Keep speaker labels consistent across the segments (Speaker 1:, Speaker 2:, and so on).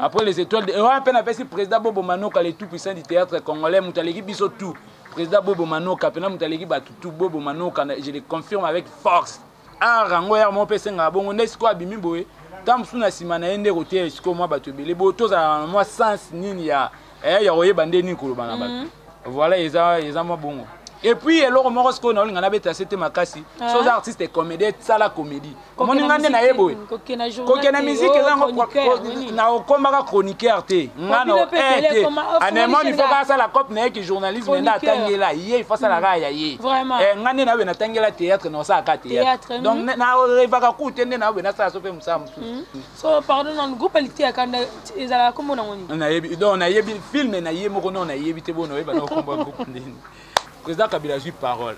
Speaker 1: Après les étoiles, on a le président Bobo Manoka, le tout puissant du théâtre congolais, Moutalegi Biso tout. Président Bobo Manoka, Pena Moutalegi Batutu, Bobo Manoka, je le confirme avec force. Ah, Rango, mon PC, on est quoi, Bimimboé. Tant que si on a un déroté, ce que moi, les botos, moi, sans ni ya, il y a eu bandé ni Kouloban. Voilà, ils ont bon. Et puis, alors, moi, ce qu'on a fait, c'était ma casse. Ces artistes et comédiens, ça la comédie. Comment on a fait? Coquena musique, na okomaka chroniqueur te. Ngano, anémon, il faut pas ça la cop n'est que journalisme n'a tangela. Il faut ça la raya yé. Vraiment. Ngane na na tangela théâtre, non ça ka théâtre. Donc na revaka kutende na na ça sofe musa musu.
Speaker 2: So pardon, dans groupealité akanda ezala comme on a
Speaker 1: on a yebi donc na yebi film na yé moko non na yebi te bono eba na komba groupe ndeni. Président Kabila a parole.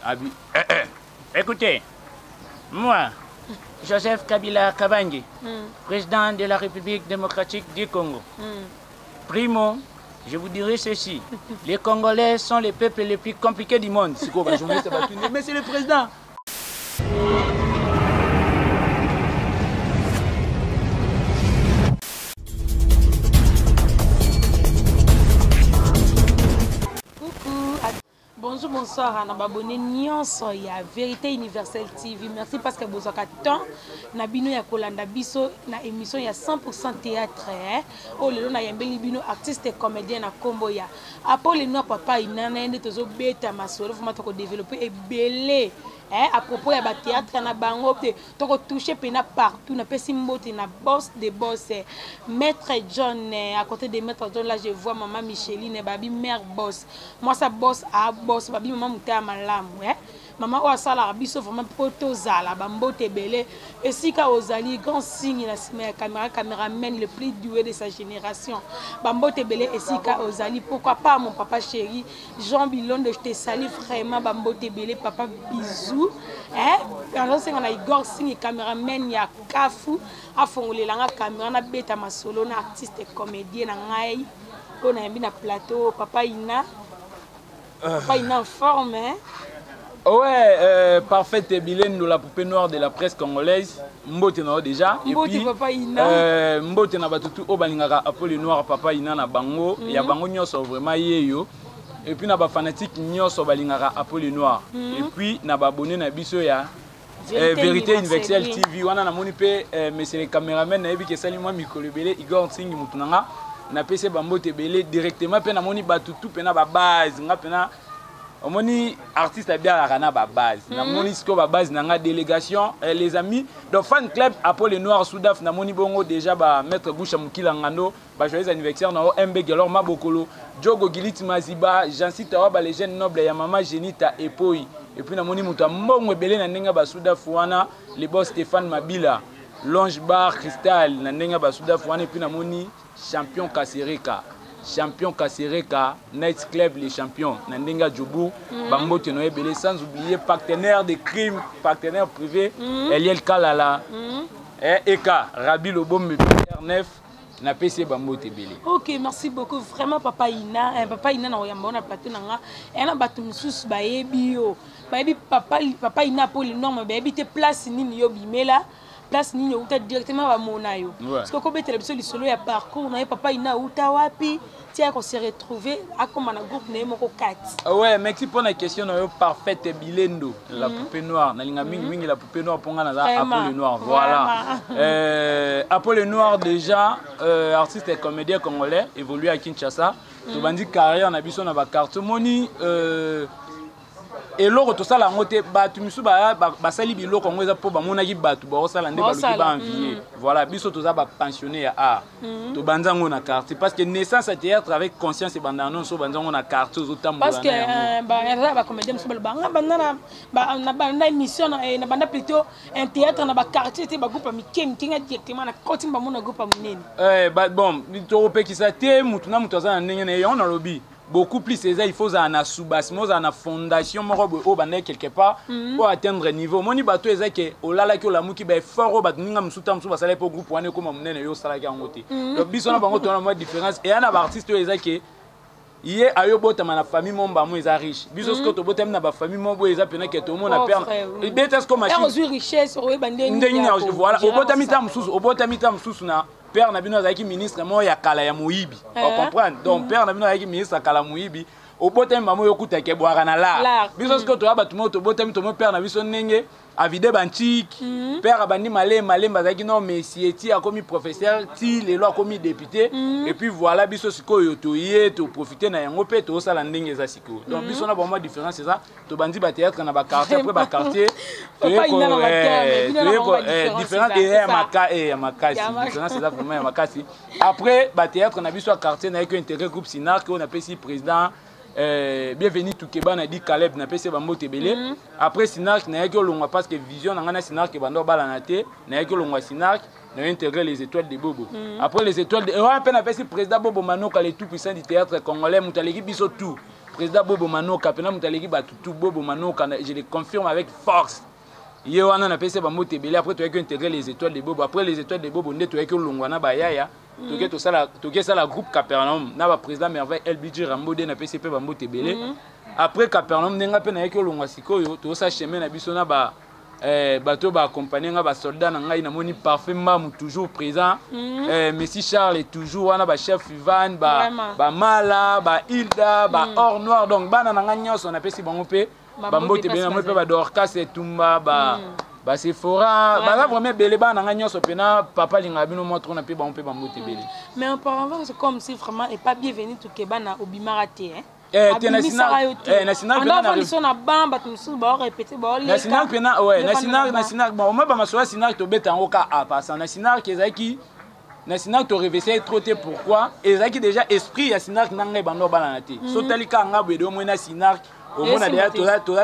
Speaker 3: Écoutez, moi, Joseph Kabila Kabangi, président de la République démocratique du Congo. Primo, je vous dirai ceci. Les Congolais sont les peuples les plus compliqués du monde.
Speaker 1: Mais c'est le président.
Speaker 2: Bonjour, bonsoir à nos abonnés Nyonso ya Vérité Universelle TV. Merci parce que vous avez temps. Nabino ya kolanda biso na émission ya 100% théâtre. Oh le na yambeli bino artiste et comédien na kombo ya. Apollo no papa inana ende tozo beta masolo faut matoko développer et belé. À propos ya ba théâtre na bango te toko toucher pena partout na pesi mbote na boss de boss maître John à côté de maître John là je vois maman Micheline babi mère boss moi ça boss à boss babi maman muta malamu maman o sala biso vraiment poto zala ba mbote belé et si ka ozali grand signe na sima caméraman le plus doué de sa génération ba mbote belé et si ka ozali pourquoi pas mon papa chéri Jean Bilon de je te salue vraiment ba mbote belé papa bisous. Alors c'est qu'on a Igor Singh caméraman ya Kafu a fongolé la caméra na beta masolo na artiste et comédien na ngai on a mis na plateau papa Ina en forme
Speaker 1: ouais parfaite Bilène de la poupée noire de la presse congolaise mbote na déjà et puis
Speaker 2: papa Ina
Speaker 1: mbote na batutu o balingaka Apollo noir papa Ina na bango ya bango nyonso vraiment yeyo. Et puis na ba fanatique nyonso balingaka Apollo noir et puis na ba abonné na biso ya Vérité Universelle TV wana na moni pe monsieur le caméraman na yebi ke sali moi mikolo belé Igor Singh mutunanga na pese bambote belé directement pe na moni batutu pe na ba base nga pe na omoni artiste a bien la ba base na moni sko ba base na nga délégation les amis de fan club Apollo noir Soudaf na moni bongo déjà ba maître Boucha Mukila ngando ba joyeux anniversaire na MB alors mabokolo Jogo Gilit Maziba Jansi Tawa ba les jeunes nobles ya mama Jenita Epoi et puis na moni muta mbongo belé na ndenga ba Soudaf wana les boss Stéphane Mabila Longe Bar Cristal na ndenga ba Soudaf wana et puis na moni champion Kasereka Night Club les champions Nandenga Djoubou Bambote Noé Belé sans oublier partenaire de crime partenaire privé Eliel Kalala Eka Rabi Lobom R9 na PC Bambote Belé.
Speaker 2: Ok, merci beaucoup vraiment papa Ina na oyamba na plateau nanga ena batu mususu bayebi yo bayebi papa Ina pour le nom bayebi te place nini yo bimela place nini uta directement ba mona yo parce que ko betela biso lisolo ya parcours na papa Ina uta wapi tia ko se retrouver a comme na groupe na moko 4
Speaker 1: ouais merci pour la question yo parfaite Bilendo la poupée noire na linga mingi la poupée noire ponga na Apollo noir voilà Apollo noir déjà artiste et comédien congolais évolué à Kinshasa to bandi carrière na biso na ba carte moni et loko to sala ngote batu misu ba sali biloko ngo eza po ba monaki batu ba osala nde baluki ba envier voilà biso to za ba pensionné ya art to banzango na carte parce que naissance à théâtre avec conscience et bandano so banzango na carte zo tambola
Speaker 2: parce que ba comédien misu ba banda na banda émission na banda plutôt un théâtre na ba quartier te ba groupe mikem tinga directement na côté ba mona groupe munene
Speaker 1: bon to pe ki sa te mutu na mutu za na ndenge na yo na lobby beaucoup plus il faut en sous-bassement en fondation au bandé quelque part pour atteindre niveau moni bato eza ke olala ke olamuki ba fort ba ninga musuta musu basala pour groupe wane comme munene yo sala ki ngote donc biso na bango to na moi différence et ana ba artiste eza ke yé ayo botama na famille momba mo eza riche biso ce que to botama na ba famille mombo eza pena ke to mo na père et bête ce que machine
Speaker 2: richesse o bandé
Speaker 1: ndenge voilà o botami ta mususu na père na bino azaki ministre mo ya kala ya moyibi on comprendre donc père na bino azaki ministre kala moyibi obotami mamo yokutake bwaka na la biso siko to aba tumo to botami to mo père na biso ndenge avide banchiki père abandi malé bazaki non messier ti akomi professeur ti lelo akomi député et puis voilà biso sikoyo to ye to profiter na yango pe to sala ndenge za sikoyo donc biso na vraiment différence c'est ça to bandi ba théâtre na ba quartier après ba quartier to différence et ya makasi différence c'est ça vraiment ya makasi après ba théâtre na biso quartier na que intérêt groupe Sinar que on appelle ici président bienvenue Toukeba na dit Caleb na pese bambo tebele après Sinark na yaki olongwa parce que vision na ngana Sinark bando bala na te na yaki olongwa Sinark na intégrer les étoiles de Bobo après les étoiles de on peine pese président Bobo Manoka le tout puissant du théâtre congolais mutaleki biso tout président Bobo Manoka pena mutaleki ba tout Bobo Manoka je le confirme avec force ye wana na pese bambo tebele après to yaki intégrer les étoiles de Bobo après les étoiles de Bobo nde to yaki olongwa na bayaya toke sala groupe Capernaum na ba président merveille LBG Rambode na PCP bambo tebele après Capernaum nenga pe na yeki olongwa sikoyo to sa chemin na biso na ba bateau ba accompagner nga ba soldat na ngai na moni parfait mam toujours présent Messi Charles est toujours wana ba chef Ivan ba Mala ba Hilda ba Or Noir donc bana na nga nyonso na pesi bango pe bambo tebele na mo pe ba Dorcas et Tumba ba Sephora baza vraiment belé ba nanga nyonso pena papa linga bino montre na pe ba on peut bambote belé
Speaker 2: mais auparavant c'est comme si vraiment et pas bienvenu to kebana obimara te hein
Speaker 1: national
Speaker 2: pena na bamba tu musu ba répéter ba
Speaker 1: national pena ouais national bon moi ba masoa national to beta ngo ka a passa national kezaki national to réveiller trop tôt pourquoi ezaki déjà esprit ya national nanga bando bala na te so talika nga bwedo mo national au moins déjà to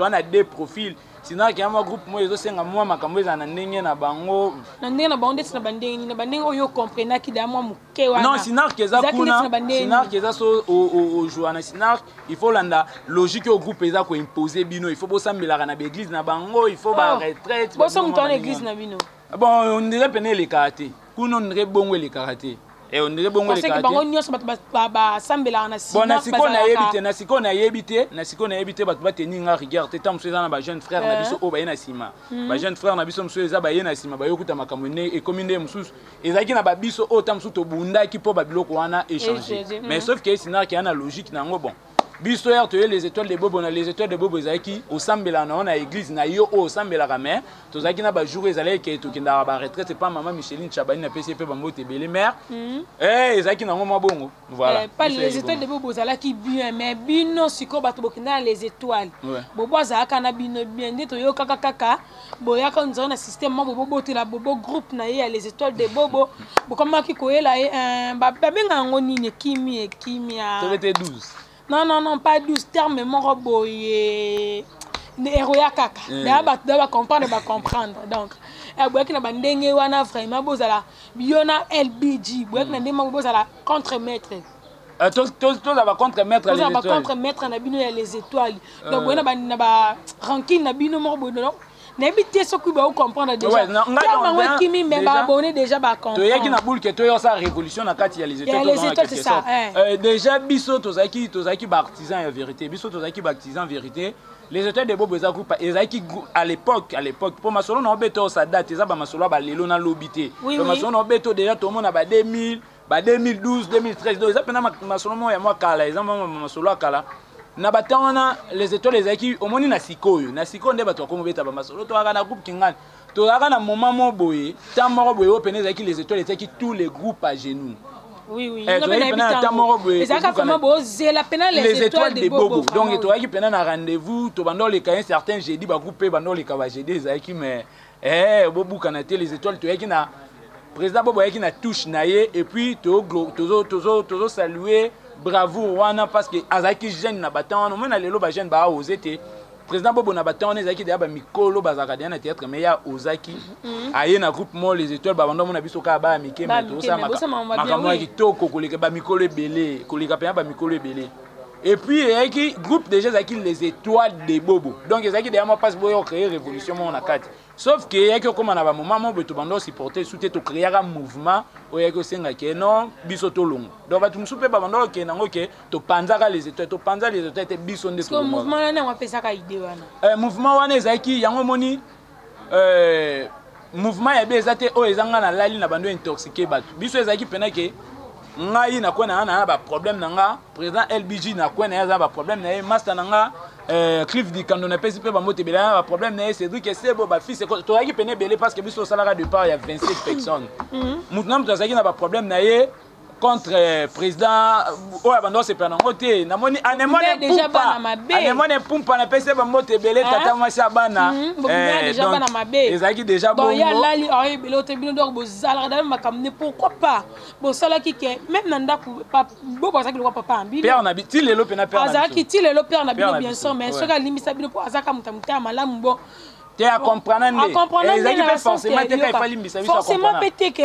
Speaker 1: a deux profils sinon qu'il y a un groupe moi ils ont moi makambo za na ndenge na bango
Speaker 2: ndeti na bandenge oyo comprendre ki da moi muke wana
Speaker 1: non sinon keza kuna sinon keza so au joana sinon il faut landa logique au groupe eza ko imposer bino il faut bosambela na église na bango il faut ba retraite
Speaker 2: boso muto na église na bino
Speaker 1: bon on dirait pener les karaté kuno ndre bongo les karaté et on dirait bongo les karaté
Speaker 2: parce que bango nyonso ba sambela na
Speaker 1: sinon bon na siko na yebite bat ba teninga rigueur tetam soza na ba jeune frère na biso o ba yena sima ba jeune frère na biso msoza ba yena sima ba yokuta makambo ne et commune mususu ezaki na ba biso o tam suto bunda ki po ba biloko wana échanger mais sauf que sinon qui a na logique nango bon biso hier to les étoiles de Bobo na les étoiles de Bobo ezaki au sambela na église na yo au sambela ramé to zaki na ba jour ezalé ke to kinda ba retraite c'est pas maman Micheline Chabani na PCP bambo tebele mère ezaki na ngoma bongo voilà
Speaker 2: pas les étoiles de Bobo zalaki bien mais bino siko bato bokina les étoiles Bobo azaka na bino bien ndeto yo kaka boyaka nzo na système mo Bobo tela Bobo groupe na ye les étoiles de Bobo bokoma ki koyela ba benga ngoni ne kimia
Speaker 1: to était 12
Speaker 2: non, pas 12 termes, mais mon robot est héroïa kaka. D'abord, comprendre. Donc, il y a des gens vraiment bozala biona LBG, bozala contre-maître.
Speaker 1: Tous va contre-maître les étoiles.
Speaker 2: Contre-maître na bino les étoiles. Donc, il y a ranking na bino mo bono. N'habitez ce que vous comprenez déjà. Tellement qui mais abonné déjà ba comprendre.
Speaker 1: To yaki na boule que to yo sa révolution na kati ya les étoiles.
Speaker 2: Les étoiles c'est ça.
Speaker 1: Déjà biso tozaki ba artisan en vérité. Biso tozaki ba artisan en vérité. Les étoiles de Bobo eza groupe ezaki à l'époque pour masolo na beto ça date eza ba masolo ba lelo na lobité. Pour masolo na beto déjà tout le monde ba 2000, ba 2012, 2013. Donc eza pena masolo mo ya moi kala, eza masolo kala. Na batana les étoiles ezaki omoni na sikoyo nde bato ko mobeta ba masolo to aka na groupe kingani to aka na moment mo boye tamoro boye open ezaki les étoiles ezaki tous les groupes à genoux
Speaker 2: oui ezaka comment boze la pena les étoiles de Bobo
Speaker 1: donc to aki pena na rendez-vous to bando les cas certains jeudi ba groupe bando les cas jeudi ezaki mais Bobo kanate les étoiles to aki na président Bobo aki na touche na ye et puis tozo saluer bravo wana parce que azaki jeune na batana on na lelo ba jeune ba osé président Bobo na batana ezaki déjà ba mikolo bazaka na théâtre mais ya ozaki aye na groupe mo les étoiles ba bando na biso ka ba mike mais to sa makamwa kitoko koleka ba mikolo belé koleka pe ba mikolo belé et puis ezaki groupe déjà ezaki les étoiles de Bobo donc ezaki déjà moi passe boyo créer révolution mo na kati sauf que ezaki comme na ba moment mo beto bando supporter souté to créer un mouvement oyaki senga ke non biso to longo donc batu musupe ba bando ke nango ke to panzaka les étoiles to panza les étoiles te biso nde
Speaker 2: to mouvement na ngwa pesa ka idée wana
Speaker 1: mouvement wana ezaki yango moni mouvement ya bezate o ezanga na lali na bando intoxiqué bato biso ezaki pena ke ngai na ko na ba problème nanga président LBG na ko na ba problème na master nanga Cliff di quand on a pesi pe ba moté bela ba problème na c'est que c'est bon ba fils to yaki pena belé parce que biso salara de part il y a 27 personnes maintenant to zaki na ba problème na contre président oya bando se plana ngote na moni anemone
Speaker 2: déjà bana mabe
Speaker 1: anemone pumpa na pese ba moté belé tata mwasi abana
Speaker 2: déjà bana mabe
Speaker 1: ezaki déjà bon
Speaker 2: donc ya lali ay belé te bino donc bozala da makamne pourquoi pas bo sala ki ke même nanda papa bo bazaki le papa ambi
Speaker 1: père na biti lelo pe na père
Speaker 2: azaki ti lelo père na bino bien sûr mais soka limisa bino pour azaka mutamuta malamu bon
Speaker 1: tu as comprendre
Speaker 2: forcément pété que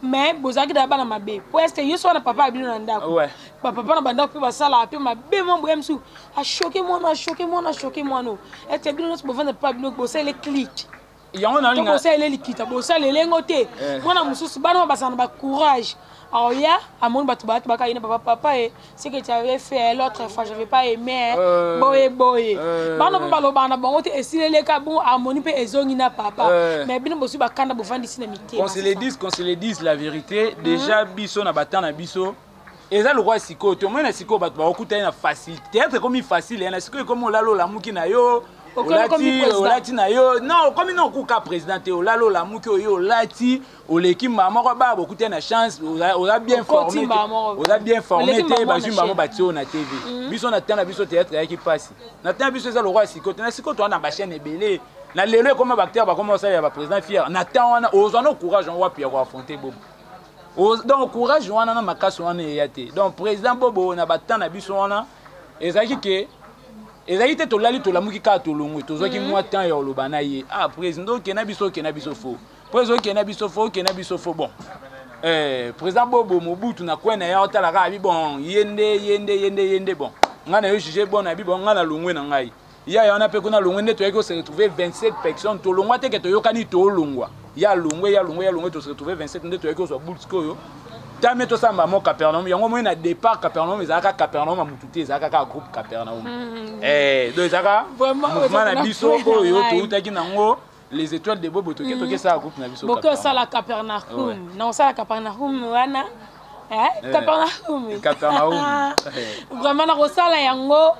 Speaker 2: mais bozaki da bana mabe parce que yoso na papa bino na ndako papa na banda pe basala pe mabe mon boemsu a choqué moi no et te bino no bovanda papa bino bosala les clics
Speaker 1: yango na linga
Speaker 2: bosala les likita bosala les ngote mwana mususu bana basana ba courage. Alors, il y a un monde qui papa, ce que tu avais fait l'autre fois, je n'avais pas aimé. Boy.
Speaker 1: Qu'on se le dise la vérité, déjà, biso na batan na biso. Et ça, le roi Siko, tout le monde a Siko, il facile. Théâtre comme il facile, il y a Siko comme Olalo la mouki na yo. Olati na yo non comme non kuka président Olalo la muki yo olati oleki maman ba beaucoup na chance ola bien formé te ba jumba mo batio na TV biso na tana biso théâtre ya ki passe na tana biso za le roi Siko na Siko to na ba chaîne ebelé na lelo comme bactère ba comment ça ya ba président fier na tana on a courage on va puis affronter bobo donc courage wana na makaso wana yate donc président bobo na batana biso wana ezaki ke ezali te tolali tolamuki ka tolongwe tozwaki mwa temps ya olobana ye président kena biso fo président kena biso fo bon président Bobo Mobutu na kwena ya otalaka abi bon yende bon ngana yo juger bon abi bon ngana longwe na ngai ya na pe kuna longwe nde toyeko se retrouver 27 personnes tolongwa te ke toyokani tolongwa ya longwe to se retrouver 27 nde toyeko so bulsko yo Tamé to samba mo Capernaum yango mo na départ Capernaum ezaka Capernaum amututi ezaka ka groupe Capernaum donc ezaka mouvement na biso oyo toutaki nango les étoiles de Bobo toke ça groupe na biso
Speaker 2: Capernaum ça la Capernaum non ça la Capernaum wana Capernaum vraiment na rosala yango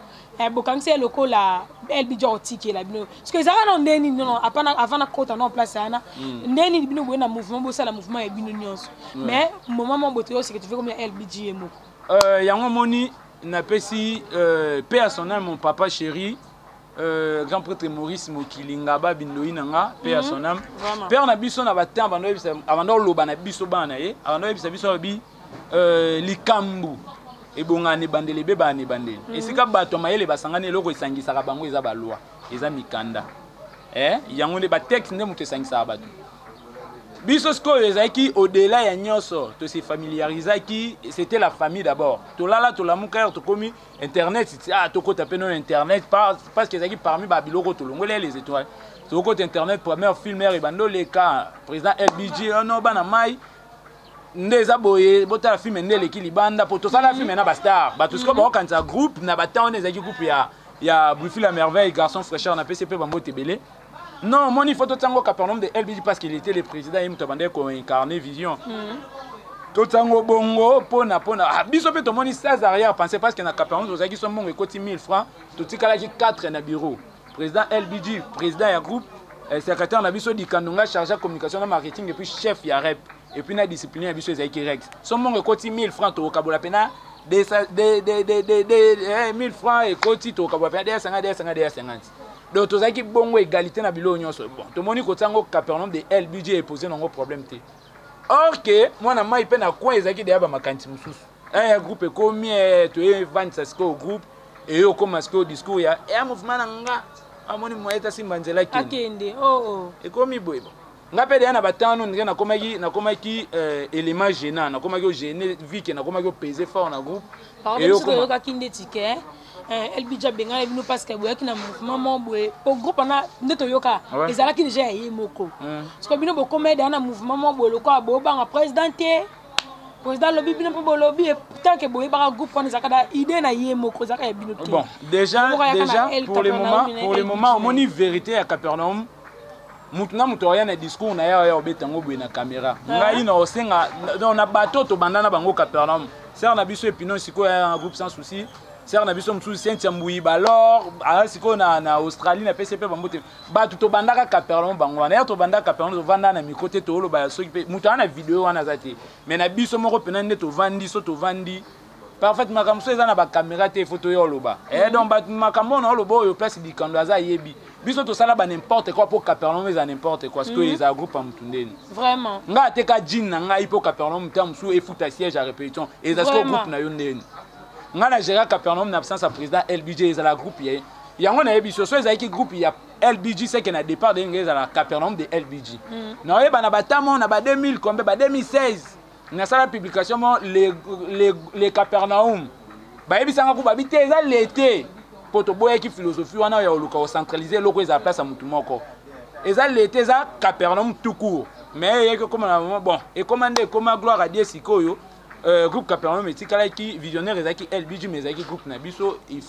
Speaker 2: bokangisi loko la LBG otiki la bino parce que ça na ndeni non avant na kota na place ana ndeni bino boye na mouvement bosala mouvement ya bino nyonso mais moment mo boto c'est que tu fais comme LBG emo
Speaker 1: yango moni na pesi paix à son âme mon papa chéri grand prêtre Maurice Mokilinga ba bindoyi nanga paix à son âme père na biso na batin avant loba na biso bana ye avant biso bi likambu ebongane bandele be bane bandele esika bato mayele basangane eloko esangisaka bango eza ba loi eza mikanda yango ne ba texte nde muto esangisa bato biso sko ezaki au-delà ya nyonso to se familiariser qui c'était la famille d'abord to lala to la muka to komi internet to ko taper non internet parce que ezaki parmi ba biloko to longole les étoiles to ko internet première filmer ebando le cas président LBG no bana mai ndeza boye botala film ndele ki libanda poto sala film na ba star ba tout ce que ba kanza groupe na ba taone ezaki groupe ya Buffy la merveille garçon fraîcheur na PCP ba moté belé non mon il faut tango Capernaum de LBG parce qu'il était le président et mutabande ko incarner vision to tango bongo pona biso pe to moni 16 arrière penser parce que na Capernaum ozaki so mongo ekoti 1000 francs to tikala ki 4 na bureau président LBG président ya groupe secrétaire na biso di Kandonga chargé de communication et marketing et puis chef ya rep et puis na discipline ya biso ezaki rex so mongo ekoti 1000 francs to kabola pena de 1000 francs ekoti to kabola pena 50 donc tozaki bongo égalité na bilo nyonso bon to moni ko tango Capernaum de LBG est posé nango problème te or que moi na mai pe na kwa ezaki de ba makanti mususu un groupe ekomi to event sasko groupe et yo comme sasko discours ya mouvement nanga amoni moyeta simbanzela
Speaker 2: akende
Speaker 1: ekomi boyebo ngape de na batano ndenge na komaki élément gênant na komaki gêner vie que na komaki peser fort na groupe
Speaker 2: et yo comme ka kinde ticket LBG benga bino parce que boyaki na mouvement mobwe au groupe na ndeto yoka ezala ki déjà yemoko parce que bino bokome de na mouvement mobwe loko abo banga président lobby bino po lobby tant que boye ba groupe on ezaka idée na yemoko zaka ya bino
Speaker 1: bon déjà pour le moment on moni vérité à Capernaum mutu na mutu oya na discours na ya obeta ngo boye na caméra ngai na osenga na bato to bandana bango Capernaum ser na biso Epinon siko ya groupe sans souci ser na biso msusu Saint Mbui balor siko na Australie na PCP bambote bato to bandaka Capernaum bango na ya to bandaka Capernaum to vanda na mikote to lo ba soki pe mutu na video wana zati mais na biso moko pena nde to vandi so to vandi parfaitement makambo so eza na ba caméra te photo yo loba donc ba makambo na lobo yo place di kando aza yebi biso to sala ba n'importe quoi pour Capernaum eza n'importe quoi parce que ils a groupe amutundeni
Speaker 2: vraiment
Speaker 1: nga te ka jean na nga ipo Capernaum tamsu e futa siège à répétition et ça ce groupe na yo ndeni nga na gérer Capernaum na absence à président LBJ eza la groupe ye yango na yebi so eza ki groupe ya LBJ c'est que na départ de ngeza la Capernaum de LBJ na yeba na batamo na ba 2000 combien ba 2016 na sala publication les Capernaum ba yebisanga ko babite eza l'été poto boya ki philosophie wana ya oluka o centraliser loko eza place à mutu moko eza l'été eza Capernaum tout court mais yeke comme bon et commandé comme gloire à Dieu sikoyo groupe Capernaum etikala ki visionnaire ezaki LBJ mais ezaki groupe na biso il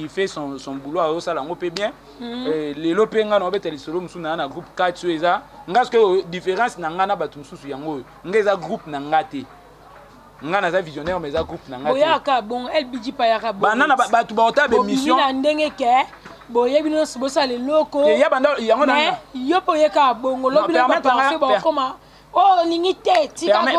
Speaker 1: fait son boulot au sala ngo pe bien les lopenga na obeta lisolo musuna na groupe 4 so eza ngaske que différence na ngana batu mususu yango ngeza groupe na ngate ngana za visionnaire mais za groupe na ngate
Speaker 2: boyaka bon LBJ pa yaka bon
Speaker 1: banana batu ba ota be mission
Speaker 2: na ndenge ke boye bino bosa le loko
Speaker 1: ya banda yango na
Speaker 2: yo poyeka bongo lobi na parfait bon comment oh limité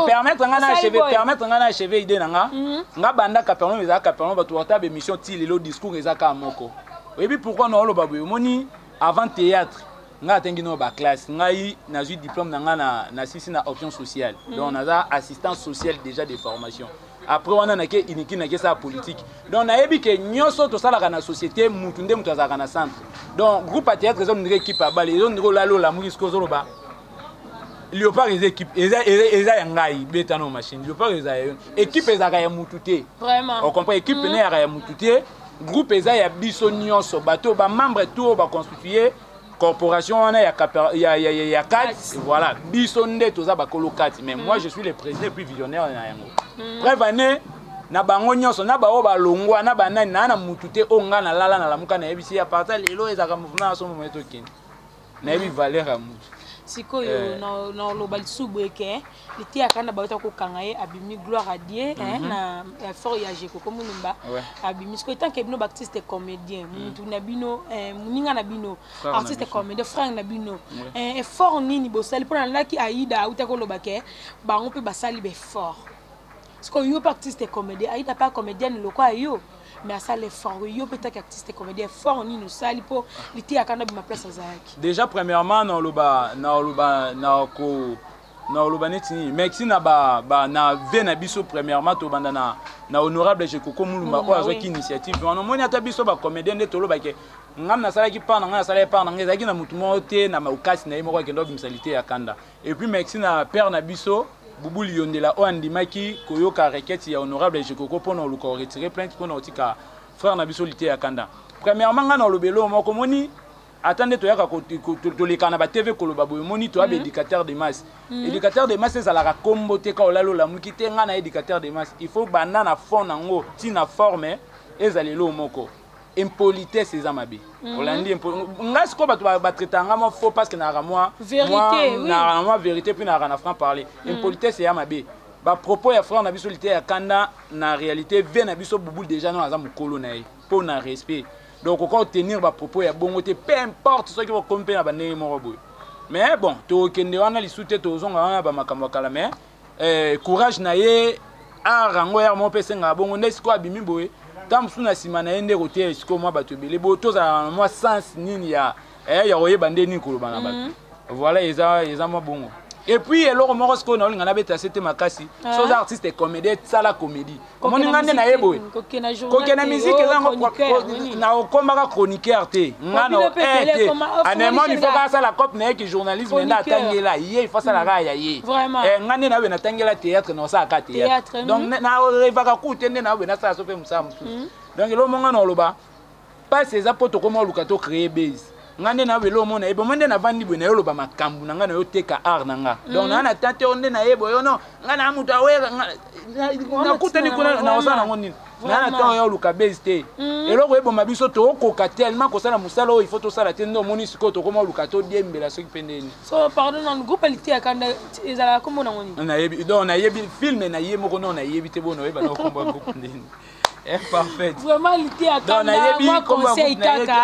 Speaker 1: permettre ngana achever idée nanga nga banda Capernaum eza Capernaum batu ota be mission ti lelo discours eza ka moko et puis pourquoi non lo baboyo moni avant théâtre nga atengi no ba classe ngai nazui diplôme nanga na sisi na option sociale donc naza assistance sociale déjà de formation après on a ke iniki na ke sa politique donc na yebi ke nyoso to sala kana société mutu nde mutu azaka na centre donc groupe à théâtre zo ndire équipe ba les zo ndiro lalo la murisco zo ba Léopard les équipes eza yangai beta no machine Léopard eza équipe ezaka ya mutu te
Speaker 2: vraiment
Speaker 1: on comprend équipe ne ya mutu te groupe eza ya biso nyonso bato ba membre tout ba constituer corporation on a ya 4 voilà biso nde toza ba kolo 4 mais moi je suis le président puis visionnaire na yango bref année na bango nyonso na ba o ba longwa na ba nani na mutu te onga na lala na lamuka na yebisi ya parta lelo ezaka mouvement so mometo kin na yebi valeur ya mutu
Speaker 2: sikoyo na loba lisubweke liti akana bauta ko kangaye abimi gloire à Dieu na fort ya jeko comme numba abimi sikoyo tant que bino baptiste comédien mutu na bino muninga na bino artiste comédien frère na bino fort nini bosali pona laki aida uta ko lobake bango pe basali be fort sikoyo yo artiste comédien aida pas comédienne loko ayo mais ça les forts yo peut-être artiste comédien fort ni nous sali po liti akana bima place azaki
Speaker 1: déjà premièrement na loba neti merci na ba na ve na biso premièrement to banda na honorable Jekoko Mulumba ko azaki initiative on moni ata biso ba comédien de tolo ba ke ngam na sala ki pa na ngana sala pa na ngezaki na mutu mote na maukasi na yimo ke ndo bimsalite ya kanda et puis merci na père na biso Boubou Liondela o andimaki koyoka requête ya honorable Jekoko pona luka retirer plainte pona otika frère na biso lité ya kanda premièrement ngana lobelo moko moni attendez to yaka to lekana ba TV koloba boy moni to abe éducateur de masse éducateur de masse ezalaka kombo te ka olalo la mukite ngana éducateur de masse il faut banda na fond nango tina forme ezalelo moko impolitesse ezamabe olandi ngas ko ba traitanga mo faux parce que na moi vérité na moi vérité puis na franc parler impolitesse ezamabe ba propos ya frère na biso lité ya kanda na réalité ve na biso boubou déjà no aza mukolo na ye pour na respect donc encore tenir ba propos ya bongo te peu importe ce qui va compter na bandé mo boy mais bon to kende wana lisute to zonga wana ba makambo kala mais courage na ye arango ya mo pese nga bongo ndesiko abimi boy tam suna sima na ende rotier isiko moi bato belé bo to za moi sens nini ya oye bandé ni koloba na bato voilà eza mo bongo et puis eloko moko siko na olinga na beta c'était makasi so za artiste comédien sala comédie moni ngande na yebo kokena musique ezango na okombaka chroniqueur te ngano te anemon il faut ka sala cop na ki journalisme na tangela ye il faut sala ra ya ye ngande na we na tangela théâtre na sa ka théâtre donc na revaka ku tende na we na sa so pe musa musu donc lo monga na loba pas ces apoto comment lukato créer base ngande na welo mona ebo monde na vandi bwe na yo loba makambu na ngana yo teka art na nga donc na tante onde na yebo yo no ngana mutu awera na kutani kuna na osana ngoni na temps yo luka base te eloko eboma biso tokoka tellement kosala mosala oyo il faut tosala te ndo moni sikoyo tokoma luka todiembela soki mpe ndeni
Speaker 2: so pardon na groupe elite ya kanda ezalaka kombo nango nini
Speaker 1: nayebi donc nayebi film na ye moko non nayebi te bona oyeba na okomba groupe ndeni parfait
Speaker 2: vraiment elite ya kanda moi conseil kaka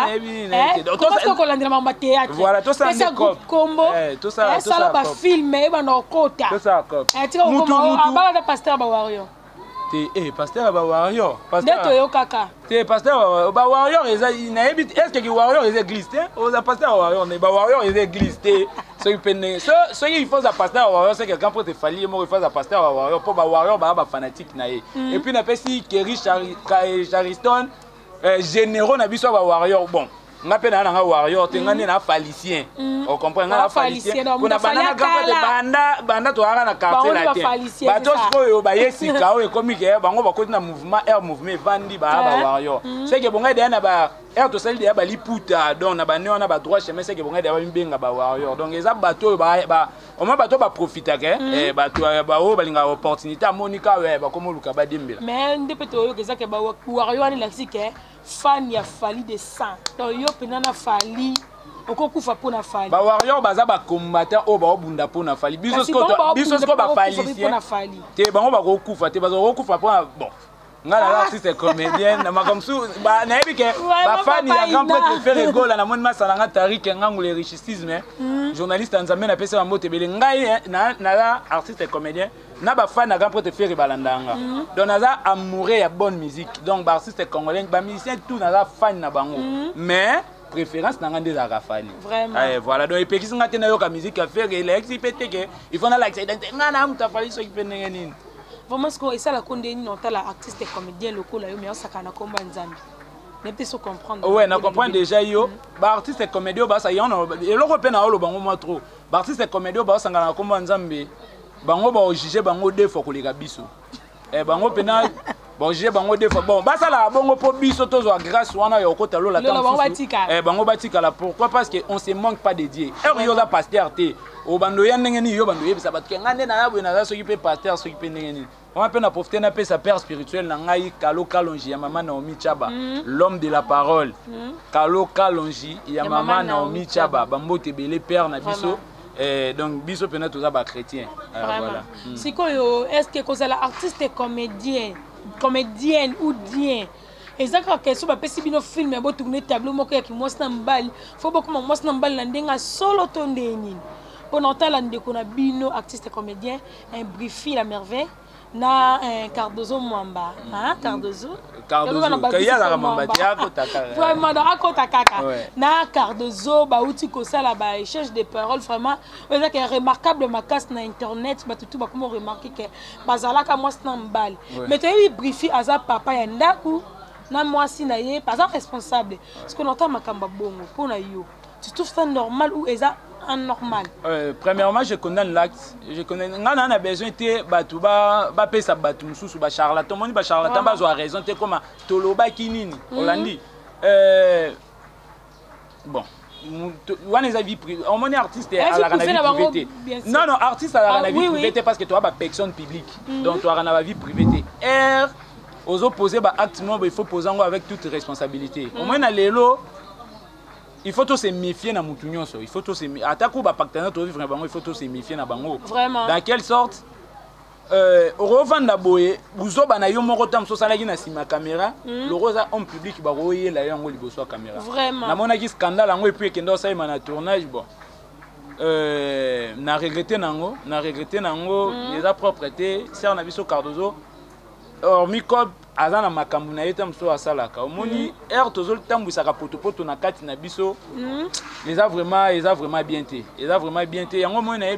Speaker 2: comment est-ce qu'on landira mamba théâtre
Speaker 1: voilà tout ça
Speaker 2: c'est groupe combo
Speaker 1: tout ça
Speaker 2: ba film eba na okota
Speaker 1: tout ça cop
Speaker 2: tika okoma abala da pasteur ba warrior
Speaker 1: te pasteur ba warrior
Speaker 2: pasteur yo kaka
Speaker 1: te pasteur ba warrior eza nayebi est-ce que warrior eza église te oza pasteur warrior ne ba warrior eza église te so pene so il faut za pasteur warrior c'est quelqu'un pour te falir moi il faut za pasteur warrior pour ba warrior ba fanatique na ye et puis na pesi Kerry Chariston généraux na biso ba warrior bon nga pe na nga warrior te nga ne na falicien on comprend nga na falicien kuna bana ka banda to ara na quartier la te bato skoyo ba yesika o ekomi ke bango bakoti na mouvement air mouvement vandi ba warrior c'est que bonga de na ba air to sali de ba liputa donc na ba ne na ba droit chemin c'est que bonga de ba mbenga ba warrior donc eza bato ba au moins bato ba profita ke bato ba o balinga opportunité monika we ba komo luka ba dembela
Speaker 2: mais ndepeto yo kezaka ba warrior ni laxike fan ya fali de sang donc yo penana fali okokufa pona fali
Speaker 1: ba warrior baza ba combattant o ba obunda pona fali biso sko ba fali te bango ba kokufa te baza kokufa pona bon ngala l'artiste comédienne na makamsu ba na ebike ba fan ya grand prêtre faire gola na moni masala nga Tarik ngangu le richisme journaliste nzambe na pesa mbote bele ngai na artiste comédien na ba fan na grand prêtre faire balandanga donc naza amoureux ya bonne musique donc ba artiste congolais ba musicien tout naza fan na bango mais préférence nanga ndeza rafali
Speaker 2: vraiment
Speaker 1: voilà donc epekisi nga te na yoka musique à faire il expliqué que il faut na l'accident nga na mutafali so kipendenge nini
Speaker 2: vraiment ce que ça la condamné non ta la artiste comédien local yo mais on sakana komba nzambi ne peut se comprendre
Speaker 1: ouais na comprendre déjà yo ba artiste comédien ba ça yon eloko pe na olo bango mo trop ba artiste comédien ba sangana komba nzambi bango ba juger bango deux fois koleka biso bango pena bon juger bango deux fois bon ba ça la bongo po biso tozo grâce wana yo kota lola tant bango batika la pourquoi parce que on se manque pas de Dieu yo za pasteur te o bando ya ndenge ni yo bando yebisa bato ngande na yabo na so ki pe pasteur so ki pe ndenge ni on peut na profiter na pe sa père spirituel na ngai Kalo Kalonji ya mama Naomi Chaba l'homme de la parole Kalo Kalonji ya mama Naomi Chaba bambote belé père na biso donc biso pena toza ba chrétien voilà
Speaker 2: sikoyo est-ce que cause la artiste comédienne ou dien ezaka question ba pesi bino film ya bo tourner tableau moko ya ki mwasna mbali faut beaucoup mwasna mbali na ndenga solo tonde nini pendant la ndeko na bino artiste comédien un briefing la merveille na Cardozo Mwamba Cardozo
Speaker 1: kaya la Mwamba yako taka
Speaker 2: vraiment dans akota kaka na Cardozo ba uti ko sala ba échange de paroles vraiment c'est que remarquable makas na internet ba tout ba comment remarquer que bazala ka mwasna mbali mais tu as briefing aza papa ya ndaku na mwasi na ye pas responsable parce que n'entend makamba bongo pona yo tu trouves ça normal ou est-ce anormal?
Speaker 1: Premièrement, je condamne l'acte. Je condamne. On a besoin de batouba, ba pesa batum sous ba charlatan. Moni ba charlatan ba zo a raison te comme toloba kinini. Hollandi. Bon. On est vie privée. On est artiste à la vie privée. Non non, artiste à la vie privée parce que tu as ba personne publique. Donc tu as la vie privée. Aux opposés ba acte moi il faut poser avec toute responsabilité. Au moins na lelo il faut tous se méfier na mutu nyonso, il faut tous se méfier. Atako ba partenaire to vivre bango, il faut tous se méfier na bango.
Speaker 2: Vraiment.
Speaker 1: Dans quelle sorte revanda boye, buzo bana yo moko tam so sala ki na sima caméra, le rosa homme public ba roye la yango liboso caméra.
Speaker 2: Vraiment.
Speaker 1: Na mona ki scandale yango et puis kendo sa na tournage bon. Na regretter nango, les a propreté, ser na biso Cardozo. Hormis comme azana makambu na yeta mso asalaka omoni tozol tambwisaka potopoto na kati na biso les a vraiment bien te yango moi na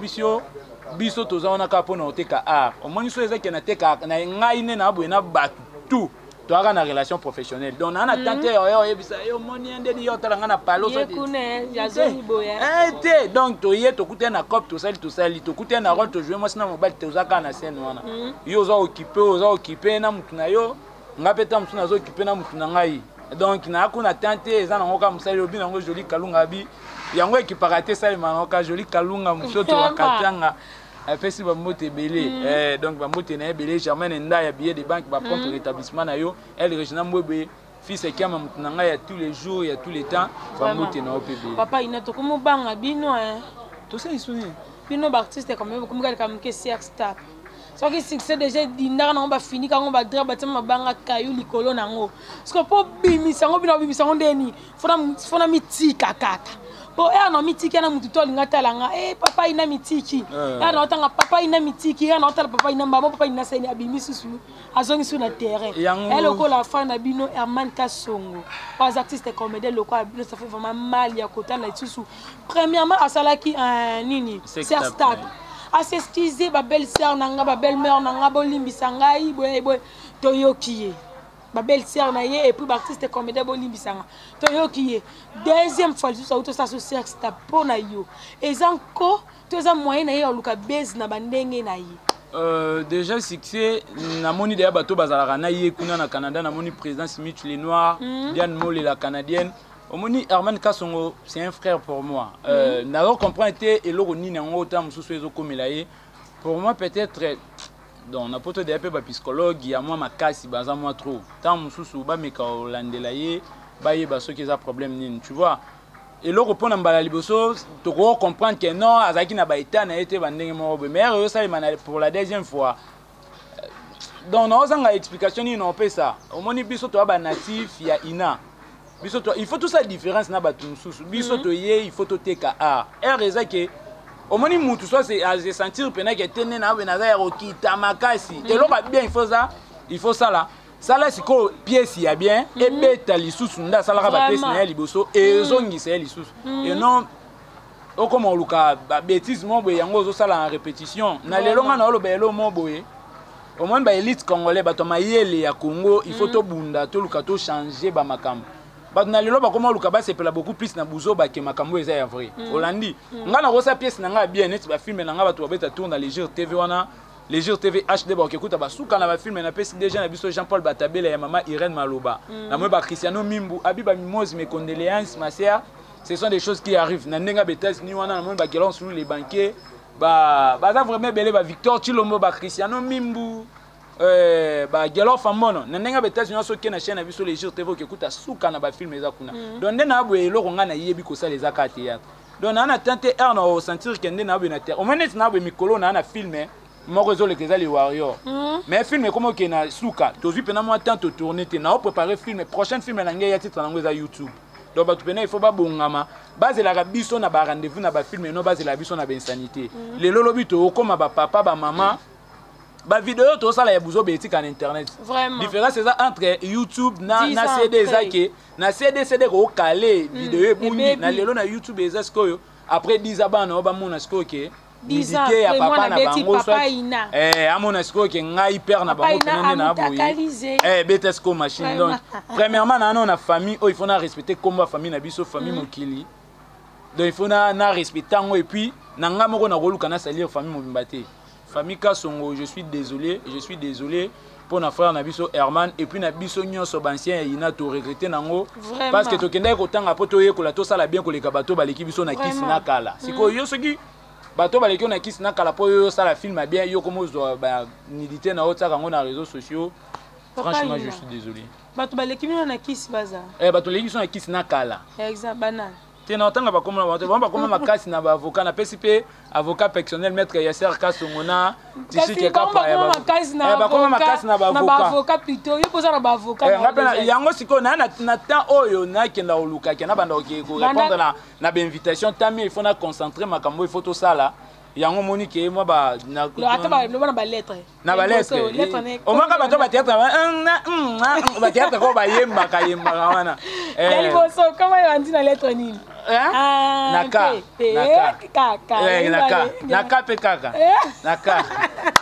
Speaker 1: biso tozaona ka pona oteka art omoni so ezaki na teka na ngai ne na boye na batu to aga na relation professionnelle donc na tante yo yebisa yo moni ndeni yo talanga na palo
Speaker 2: so yekune yazoni boya
Speaker 1: te donc to ye to kuté na cop to sali to kuté na rôle to jouer moi na mobile to zaka na scène wana yo za occupé na mutu na yo ngapeta mutu na zo occupé na mutu na ngai donc na akuna tante eza na ngoka musali obi na ngo joli kalunga bi yango ekiparaté sali manoka joli kalunga mutu to wakatanga apesi bambote ebele donc bambote na ebele Germaine Nda ya billet de banque ba propre établissement na yo elle Regina Mbwebe fils et kiama mutu na ngai ya tous les jours ya tous les temps bambote na opebele
Speaker 2: papa ina to komo banga bino
Speaker 1: to ça isoni
Speaker 2: bino ba artiste comme comme gars comme que Stap so que succès déjà dindaka nango bafini kango badra batima mabanga kayu likolo nango parce que po bimisango bino bimisango ndeni fona mitika kaka po na mitiki na mutu to linga talanga papa ina mitiki na otanga papa ina mitiki na otala papa ina mbamo papa ina seni abimi susu azongi sur na terrain loko la fin na bino Herman Kasongo pas artiste comédien loko abino ça fait vraiment mal ya kota la susu premièrement asalaki nini Stap à s'excuser ba belle sœur nanga ba belle mère nanga bolimbisa ngai boy toyokiye ba belle sœur na ye et puis ba artiste comédien bolimbisa nga toyokiye deuxième fois ça auto ça Stap pona yo ezanko toza moyen na ye oluka base na bandenge na ye
Speaker 1: déjà succès namoni de bato bazalaka na ye kuna na Canada namoni président Smith les Noirs Diane Mole la canadienne Omoni Herman Kasongo, c'est un frère pour moi. N'avons compris et l'eau ni n'en autant sous comme il pour moi peut-être donc on a pas de peu psychologue il y a moi ma casse baza moi trop tant sous ba me ka holandelaye ba ye ba ceux qui a problème ni tu vois et l'eau répond en bala liboso tu comprendre que non azaki na ba état na été bandenge mo mais ça pour la deuxième fois donc on a une explication ni non pas ça omoni biso to ba natif ya ina. Il faut tout ça différence na batu mususu biso to ye il faut to teka art raison que au moni mutu soit c'est à se sentir pena que tene na benaza ya rokita makasi et lo ba bien il faut ça là c'est ko pièce ya bien et beta lisusu nda sala ba pièce na liboso et zongi c'est lisusu et non o comme on luka ba bêtise mo boye yango zo sala en répétition na lelo nga na lo belo mo boye au moins ba élite congolais ba to mayele ya Congo il faut to bunda to luka to changer ba makambo. Bah na lelo ba comment lukaba c'est beaucoup plus na buzo ba ke makambo eza ya vrai Hollandi nga na rosa pièce na nga bien net ba film na nga ba to beta tourne les jours TV wana les jours TV HD ba okuta ba suka na ba film na pesi déjà na biso Jean-Paul Batabela ya mama Irène Maloba na moi ba Cristiano Mimbu Abiba Mimose mes condoléances ma sœur ce sont des choses qui arrivent na ndenga betas ni wana na moi ba gelon sur les banquiers ba za vraiment belé ba Victor Chilombo ba Cristiano Mimbu ba gelo famono na ndenga betas nyonso ke na chaîne na biso les jours TV okuta suka na ba film eza kuna donc ndena boye eloko nga na yebi ko sala eza ka théâtre donc na tenté na sentir que ndena boye na terre au moins na boye mikolo na filmer moko zo le keza les warriors mais film comme ke na suka to vu pena moi temps to tourner te na préparer film prochain film na ngai ya titre na ngeza YouTube donc ba tupena il faut ba bongama base la biso na ba rendez-vous na ba film no base la biso na ba insanité les lolobi to comme ba papa ba maman ba vidéo to ça la buzo betika en internet
Speaker 2: vraiment
Speaker 1: différence c'est ça entre YouTube na CD zaki na CD ko calé vidéo bungi na lelo na YouTube eza skoyo après 10 abana ba mona skoyo ke visiter ya papa na bango amona skoyo ke ngai père na bango pena na boye betesko machine donc premièrement na famille il faut na respecter comme famille na biso famille mokili donc il faut na respecter ngo et puis na nga moko na koluka na salir famille mobimbate. Famille Kasongo, je suis désolé pour notre frère Nabiso Herman et puis Nabiso Nyonso Bancien et Ina to regretter nango parce que to kende ko tanga poto ye ko la to sala bien ko le kabato baleki biso na kisi na kala siko yo soki bato baleki na kisi na kala po yo sala film bien yo comme zo ba nidité na otaka ngo na réseaux sociaux franchement je suis désolé
Speaker 2: bato baleki na kisi baza
Speaker 1: bato leki so na kisi na kala
Speaker 2: exact banal
Speaker 1: tena otanga ba comme makasi na ba avocat na PCP avocat personnel maître Yasser Kasongo na tisi ke kapa ya ba makasi na ba avocat
Speaker 2: plutôt yo poza na ba avocat
Speaker 1: yango siko na temps oyo na kenda oluka ke na banda ko répondre na ba invitation tami il faut na concentrer makambo il faut to sala yango moni ke moi ba na
Speaker 2: ata ba lo na ba lettre
Speaker 1: na ba lettre o maka bato ba théâtre ba théâtre ko ba yemba ka wana
Speaker 2: yali boso kama yo andi na lettre nini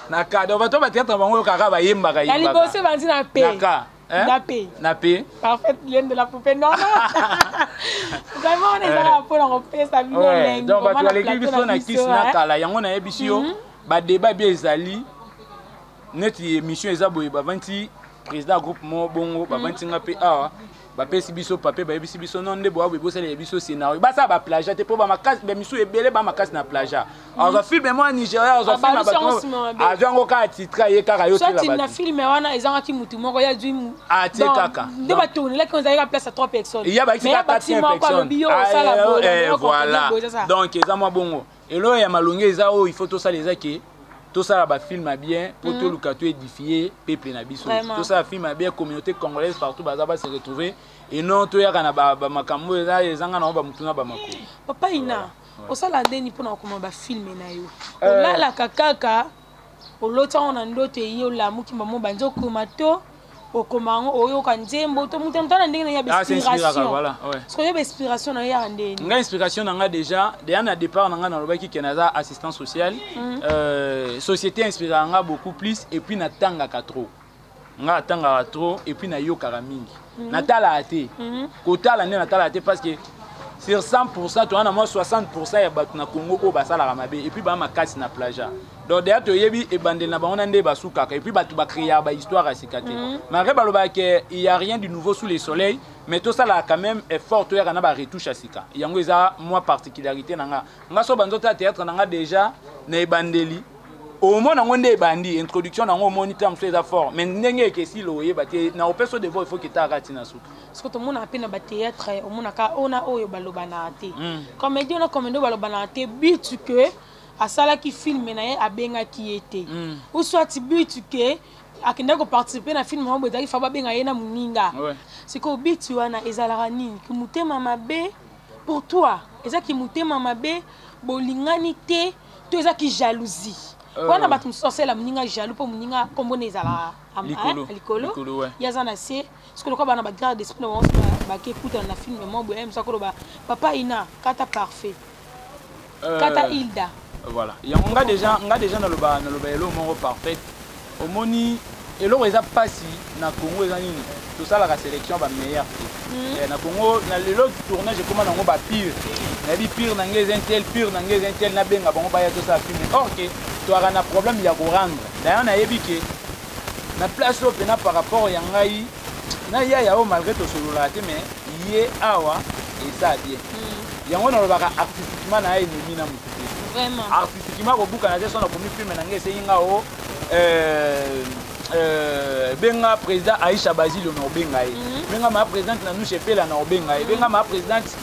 Speaker 1: naka do bato ba théâtre bango kaka ba yemba ka
Speaker 2: yali boso bandi na pe
Speaker 1: na pe
Speaker 2: parfait lien de la poupée non vraiment on est là pour en faire ça bien
Speaker 1: lengo donc bato baleki biso na kisi na kala yango na yebisi yo ba débat bien ezali neti émission eza boye ba vanti président groupe mo bongo babantinga pe awa bapesi biso papier bayebisi biso non nde boa bosala biso scénario basa ba plagiat te po ba makasi ba misu ebele ba makasi na plagiat alors film moi Nigeria alors film na bato ajango ka titre ye kaka yo te
Speaker 2: la na film wana ezanga ki mutu moko ya dui
Speaker 1: te kaka
Speaker 2: de ba tourner là quand ça place à 3 personnes
Speaker 1: il y a ba 4 personnes voilà donc eza moi bongo elo ya malonge eza o il faut to ça les aki tout ça ba film bien pour tout le to édifier peuple na biso tout ça film bien communauté congolaise partout baza ba se retrouver et non to ya kana ba makambo ezanga na ba mutuna ba makolo
Speaker 2: papa ina osala ndeni pona koma ba film na yo olala kakaka olota ona ndoto yo la mukimba mo banzo komato okomango oyo kanzembo to mutana ndenge ya inspiration
Speaker 1: voilà ouais
Speaker 2: ce que ya inspiration na ya ndeni
Speaker 1: nga inspiration nga déjà na départ nga na lobaki kenaza assistant social société inspirera nga beaucoup plus et puis na tanga ka trop nga tanga trop et puis na yo karamingi na tala ate kotala ne na tala ate parce que sur 100% tu as moi 60% ya batu na Congo ko basala ramabe et puis ba makasi na plagiat donc déjà to yebi e bandel na bango nde basuka et puis batu ba créer ba histoire à sikate malgré baloba que il y a rien de nouveau sous le soleil mais tout ça là quand même effort to ya na ba retouche à sika yango eza moi particularité nanga nga so banzo ta théâtre nanga déjà na e bandeli au moins on nde bandi introduction na ngo moniteur mso eza fort mais ndenge ke si lo yeba te na opeso de voix il faut que ta rati na suka
Speaker 2: parce que tout le monde a peine ba théâtre au monde ka ona oyo baloba na te comédien na comédien baloba na te but que asala ki film na ye abenga ki était ou soit but que akenda ko participer na film mo bezaki fa ba benga ye na muninga c'est que but wana ezala nini ki mutema mabe pour toi ezaki mutema mabe bolingani te to ezaki jalousie wana batu msose la muninga jaloux po muninga kombona ezala likolo yazana se ce que le bana ba garde d'esprit on ba ki écoute na film mo bo em sakolo ba papa ina kata parfait kata Hilda
Speaker 1: voilà nga déjà na loba elo mo parfait omoni elo eza pasi na Congo eza nini tout ça la sélection ba meilleur na Congo na lelo tournage comment nango ba pire na bi pire na ngez intel pire na ngez intel na benga bango ba ya tout ça film or que tu as un problème ya ko rendre d'ailleurs na yebike na place au pena par rapport ya ngai na ya o malgré to solo la te mais yé awa et ça bien yango na lobaka artistiquement na ennemi na mutuki
Speaker 2: vraiment
Speaker 1: artistiquement ko buka na te son na premier film na ngez yinga o benga président Aïcha Bazil no benga e benga ma présidente na nous chefé la no benga e benga ma présidente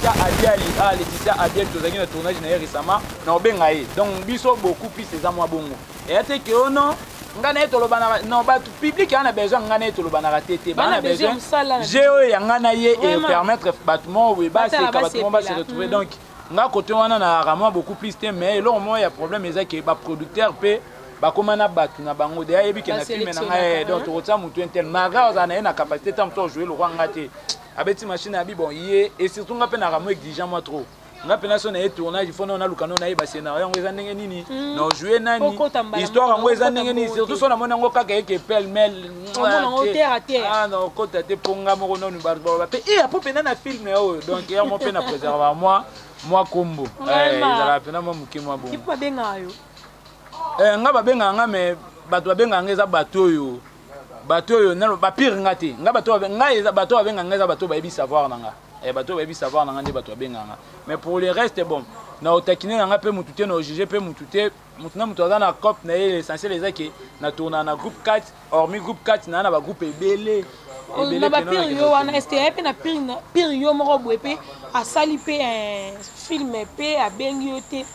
Speaker 1: Adiali Laetitia Adiel tozaki na tournage na récemment na benga e donc biso beaucoup plus ces amois bongo et ate que oh non ngana to lobana non ba public a besoin ngana to lobana tete ba na besoin géo ya ngana ye et permettre battement oui ba c'est ka battement ba se retrouver donc nga côté wana na vraiment beaucoup plus te mais là au moins il y a problème ezaki ba producteur pe ba komana batu na bango de yebi ke na film na nga donc to mutu intel maga ozana na capacité tant to jouer le roi ngate abeti machine abi bon yé et surtout nga pe na ramo exigeant moi trop nga pe na so na tournage il faut na lukano na yeba scénario ngo ezandenge nini no jouer nani histoire ngo ezandenge nini surtout so na mona ngo kaka ke pel mel ah non kota te ponga mo no ba pe et après pe na film o donc ya mo pe na préserver moi combo ezala pe na mo mukimo bon
Speaker 2: ipa benga yo
Speaker 1: nga babenga nga mais bato babenga nga eza bato oyo nalo bapire nga te nga bato nga eza bato babenga nga eza bato bayebi savoir na nga bato bayebi savoir na nga nde bato babenga nga mais pour le reste bon na otakine na nga pe mutu te na ojuge pe mutu te mutu na mutu aza na cop na ye l'essentiel ezaki na tourna na groupe 4 hormis groupe 4 na ba groupe ebele
Speaker 2: na bapire yo wana est pe na pire yo moko boye pe asali pe film pe abengi yo te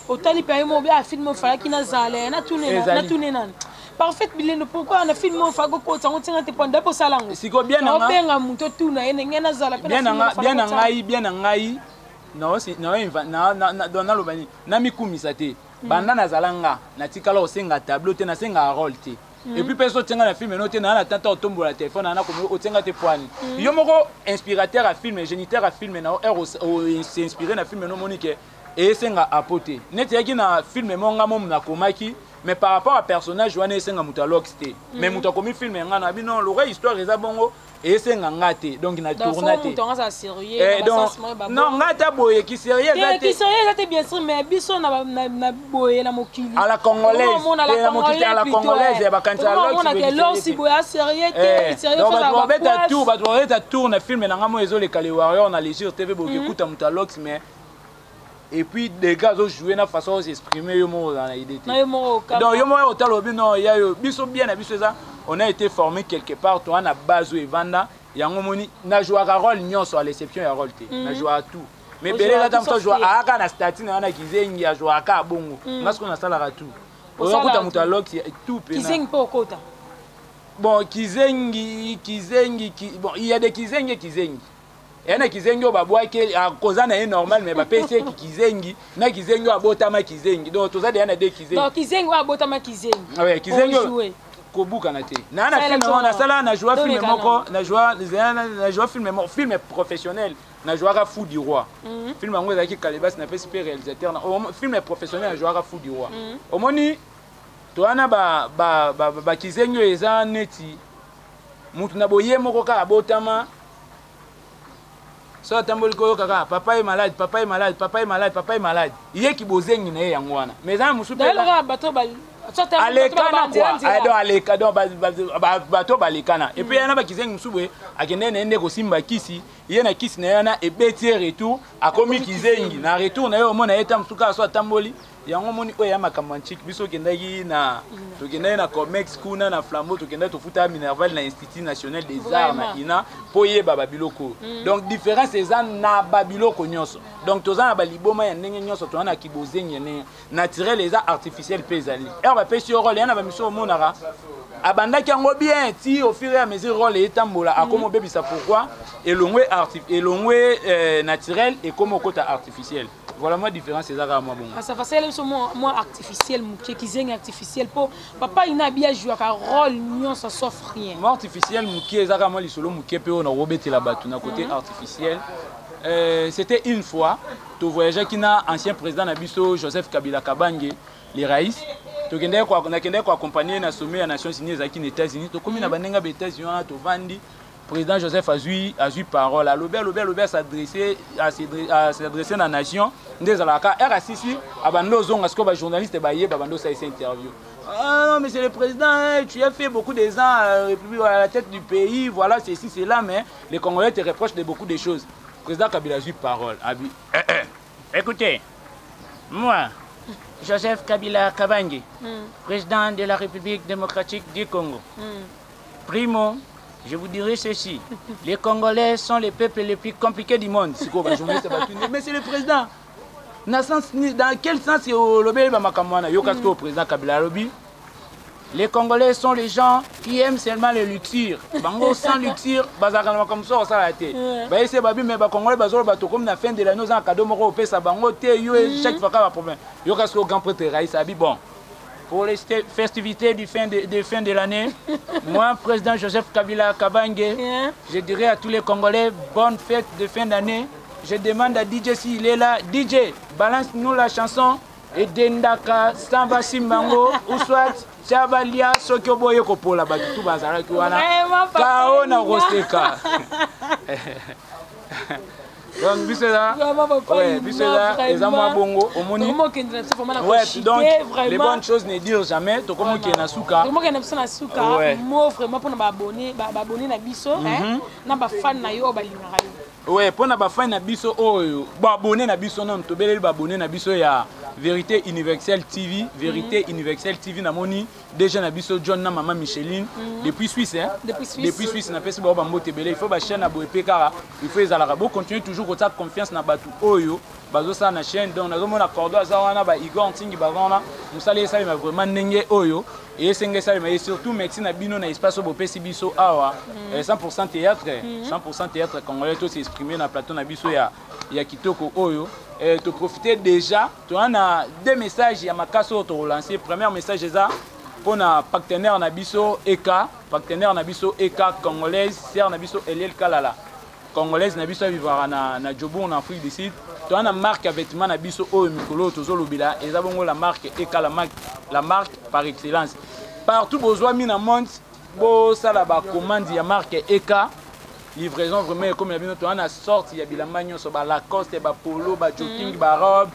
Speaker 2: otali pe mo be a film fala kina zale na tune nan parfait bileno pourquoi na film on fago ko tango tinga te ponda po salango
Speaker 1: siko bien na
Speaker 2: benga muto tuna ene ngena zala pe
Speaker 1: bien na ngai no si no na dona lobani na mikumisa te banda na zalanga na tikala osenga tableau te na senga rôle te et puis personne tinga na film no te na tata otombola téléphone na ko otenga te poani yo moko inspirateur à film géniteur à film na s'inspirer na film no monique et senga apote neti yaki na film monga mom na komaki mais par rapport à personnage wana esenga muta lox te mais muta komi film ngana bi non l'oreille histoire eza bongo et esenga ngate donc na tourna te donc non ngata boye qui sérieux
Speaker 2: ezate bien sûr mais biso na boye na mokili
Speaker 1: à la congolaise à la congolaise ya bakanta
Speaker 2: lox si boya sérieux te sérieux
Speaker 1: donc ba tour na film na ngamo ezo le Kali Warrior na Légir TV boke kuta muta lox mais et puis des gars ont joué na façon de s'exprimer yo mo dans l'idée donc yo mo otalobi non ya yo biso bien na biso ça on a été formé quelque part toi na base et vanda yango moni na jouer à rôle nyonso à l'exception ya rôle te na jouer à tout mais belé là tam to jouer aka na statine na kizengi ya jouer aka bongo parce qu'on a ça la tout on kuta mutalox tout pena
Speaker 2: kizengi po kota
Speaker 1: bon kizengi bon il y a des kizengi ena kizengi babwake akoza na normal mais ba PC kizengi na kizengi abotama kizengi donc toza de na de kizengi
Speaker 2: donc kizengi abotama kizengi
Speaker 1: ouais kizengi kobuka na te na film on sala na jouer film moko na jouer film professionnel na jouer Fou du Roi film ngo ezaki Kalebas na pesi réalisateur na film professionnel na jouer Fou du Roi omoni to ana ba kizengi eza neti mutu na boye moko ka abotama so tamboli ko kaka papa est malade il est qui bozengi na yango wana mais ça musu pe
Speaker 2: là bato ba
Speaker 1: alekana quoi aleka donc bato balekana et puis yana ba kizengi musubwe akende na ende ko simba kisi ye na kisi na yana ebeti retour akomi kizengi na retour na yo mona eta musuka so tamboli yango moni oya makamanchik biso kendaki na tokenda na Comex kuna na Flambeau tokenda tofuta Minerval na Institut National des Arts na ina poye baba biloko donc différence eza na babiloko nyonso donc toza na baliboma ya ndenge nyonso to na kibozengi ne naturel eza artificiel pezali ba pesi rôle yana ba miso monara abandaki yango bien ti au fur et à mesure rôle etambola akomo bebisa pourquoi elongwe naturel et comme kota artificiel. Voilà moi différence c'est ça moi bon.
Speaker 2: Ça facile moi artificiel muke kizengi artificiel po papa ina bien jouer ka rôle nyon ça sauf rien.
Speaker 1: Moi artificiel muke za moi lisolo muke pe on robeti la batu na côté artificiel. C'était une fois tu voyageais qui na ancien président Nabiso Joseph Kabila Kabange les Raïs to kende ko accompagner na sommet à Nations Unies za ki na États-Unis to komi na banenga be États-Unis to vandi président Joseph a eu parole à l'Obert s'adresser à la nation des alaka RACC abando zonga ce que ba journaliste baye babando ça cette interview. Ah non monsieur le président tu as fait beaucoup des ans à la tête du pays voilà ceci cela mais les Congolais te reprochent de beaucoup de choses. Président Kabila a eu parole.
Speaker 3: Écoutez, moi Joseph Kabila Kabange, président de la République démocratique du Congo. Primo, je vous dirai ceci, les Congolais sont les peuples les plus compliqués du monde. Mais c'est le président. Dans quel sens le président Kabila Lobi? Les Congolais sont les gens qui aiment seulement le luxure. Bango sans luxure, bazakana comme ça ça a été. Ba ese babi mais ba Congolais bazolo bato comme na fin de l'année aux cadeau moko pesa bango te yo chaque fois ka problème. Yo kasko grand prêtre Raïs abi bon. Pour les festivités de fin de l'année, moi, président Joseph Kabila Kabange, je dirais à tous les Congolais, bonne fête de fin d'année. Je demande à DJ s'il est là, DJ, balance-nous la chanson et Dendaka, Samba Simbango, ou soit Chabalia, Sokyoboye Kopola, Batutu Bazara, Kao na Rosteka. Donc, bisela, les amours bongo, au moni. Ouais, donc les bonnes choses ne dire jamais. To comme qui na suka.
Speaker 2: Comme qui na suka na suka. Moi vraiment pour na abonner na biso, na ba fan na yo balingaka yo.
Speaker 1: Ouais, pour na ba fan na biso oyo, ba abonner na biso non, to beleli ba abonner na biso ya Vérité Universelle TV, Vérité Universelle TV na moni déjà na biso John na maman Micheline depuis Suisse hein. Depuis Suisse na pesi ba mbote belé, il faut ba chaîne na boepe kara, il faut ezala ba continuer toujours ko ta confiance na batu oyo bazo sa na chaîne donc nazo mona cordo za wana ba Igor Ntingi bazana musale ça ma vraiment ndenge oyo et senge ça mais surtout merci na bino na espace bope si biso awa 100% théâtre 100% théâtre congolais tout s'exprimer na plateau na biso ya kitoko oyo et tu profiter déjà tu as deux messages ya makaso to relancer premier message ça pour na partenaire na biso EK congolaise sœur na biso Eliel Kalala congolaise na biso vivra na Djobour en Afrique du Sud tu as une marque à vêtements na biso o mikolo to zolobila eza bongo la marque EK la marque la marque par excellence. Partout besoin mis dans le monde, ça la commande il y a marque Eka. Livraison vraiment comme il y a une sorte il y a bilamba nyonso ba Lacoste ba polo ba jogging ba robe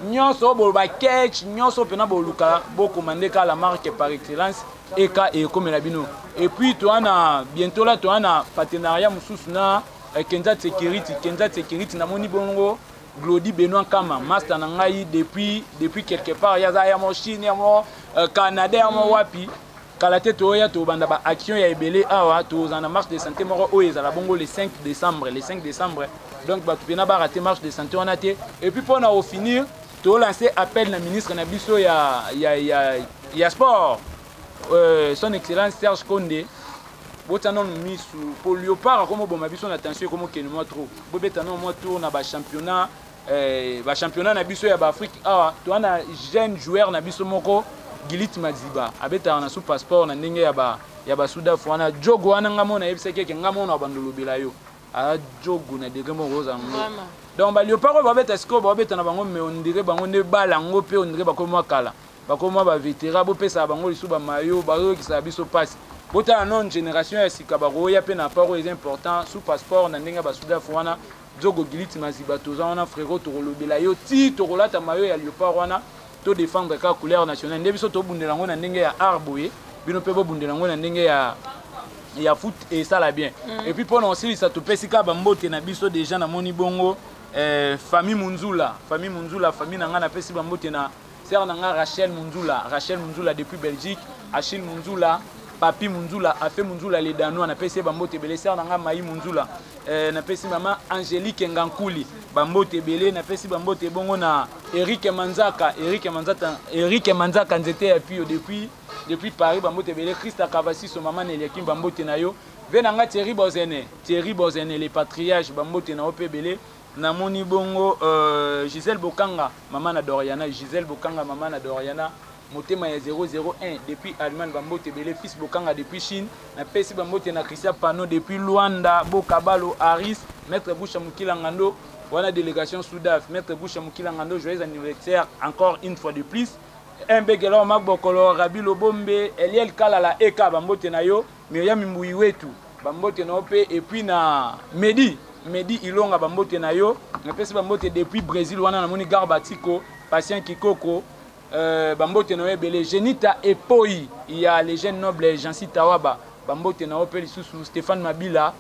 Speaker 1: nyonso ba catch nyonso pena ba luka bo commander ka la marque par excellence Eka et comme la bino. Et puis tu as bientôt là tu as un partenariat mususu na Kenza Security na moni bongo Glody Benoît Kama master na ngai depuis quelque part ya za ya mo Chine ya mo Canada ya mo wapi kala te to ya to banda ba action ya ebele awa to za na marche de santé moko o ezala bongo le 5 décembre donc ba tupena ba rater marche de santé on a été et puis pour na finir to lancer appel na ministre na biso ya sport son excellence Serge Condé botanon misu pour Léopard comme bon biso na attention comme kenemo trop bobetanon mo tour na ba championnat na biso ya ba Afrique awa to na jeune joueur na biso moko Gilit Maziba abeta na sous passeport na ndenge ya ba Soudan fwana jogo wana ngamo na yebise keke ngamo na bandolo bilayo a jogo na dege mo roza ngo donc ba Léopard ba beta sko ba beta na bango me on dirait bango ne bala ngo pe on dirait ba komo kala ba komo ba vétéran bo pesa bango lisu ba mayo ba ki sa biso passe bota non génération ya sika ba roya pe na paro est important sous passeport na ndenge ba Soudan fwana jogo Gilit Maziba toza wana frérot to lobela yo ti to rolata mayo ya Léopard wana to défendre ka couleur nationale ndebiso to bundela ngo na ndenge ya arboye bino pe bo bundela ngo na ndenge ya foot et ça la bien et puis pendant aussi ça to pesika ba mbote na biso déjà na moni bongo famille Munzula famille na nga na pesi ba mbote na sœur na nga Rachel Munzula depuis Belgique Achille Munzula Papi Munzula Afé Munzula les Danois na pesi ba mbote belé sœur na nga Maï Munzula na pesi maman Angélique Ngankuli ba mbote belé na pesi ba mbote bongo na Eric Manzaka nzete appui depuis Paris ba mbote belé Christa Kavasi so maman Eliakim ba mbote na yo venanga Thierry Bozene les patriarches ba mbote na opé belé na moni bongo Gisèle Bokanga maman na Doriana motema ya 001 depuis Allemagne bambote belé fils Bokanga depuis Chine na pesi bambote na Christian Pano depuis Luanda Bokabalo Aris maître Boucha Mukila Ngando wana délégation Soudaf maître Boucha Mukila Ngando joyeux anniversaire encore une fois de plus Mbegelo Magbokolo Rabi Lobombe Eliel Kalala Eka bambote na yo Myriam Mbui wetu bambote na opé et puis na Medi Ilonga bambote na yo na pesi bambote depuis Brésil wana na moni Garbatiko Patient Kikoko bambote na belé Genita Epoi il y a les jeunes nobles Jansi Tawaba bambote na opé sous Stéphane Mabila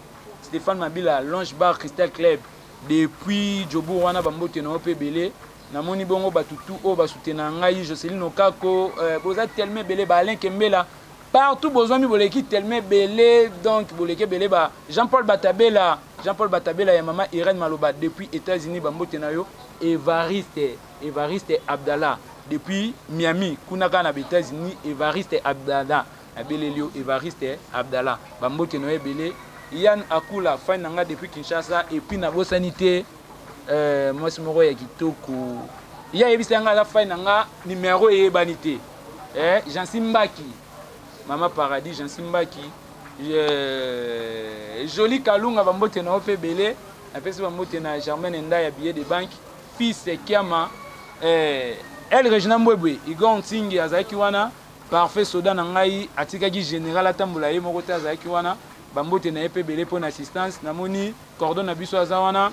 Speaker 1: Longe Bar Crystal Club depuis Jobu wana bambote na opé belé na moni bongo batutu o basutena ngai Joseline Okako boza tellement belé ba Alain Kembela partout besoin mi boleki tellement belé donc boleki belé ba Jean-Paul Batabela ya maman Irène Maloba depuis États-Unis bambote na yo Evariste Abdallah depuis Miami kunaka na États-Unis Evariste Abdallah abelelio Evariste Abdallah bambote no ebele Yann Akula fine nanga depuis Kinshasa et puis na bosanité moi moko ya kitoko ya yebisa nga la fine nanga numéro e banité Jean Simbaki Mama Paradis Jean Simbaki joli Kalunga bambote na ope belé na pesi bambote na Germaine Nda ya billet de banque fils Kiama El Regina Mbwebwe Igor Ntingi azaki wana parfait soda na ngai atikaki général atambula ye moko te azaki wana bambote na epe belé pour assistance na moni cordon na biso azawana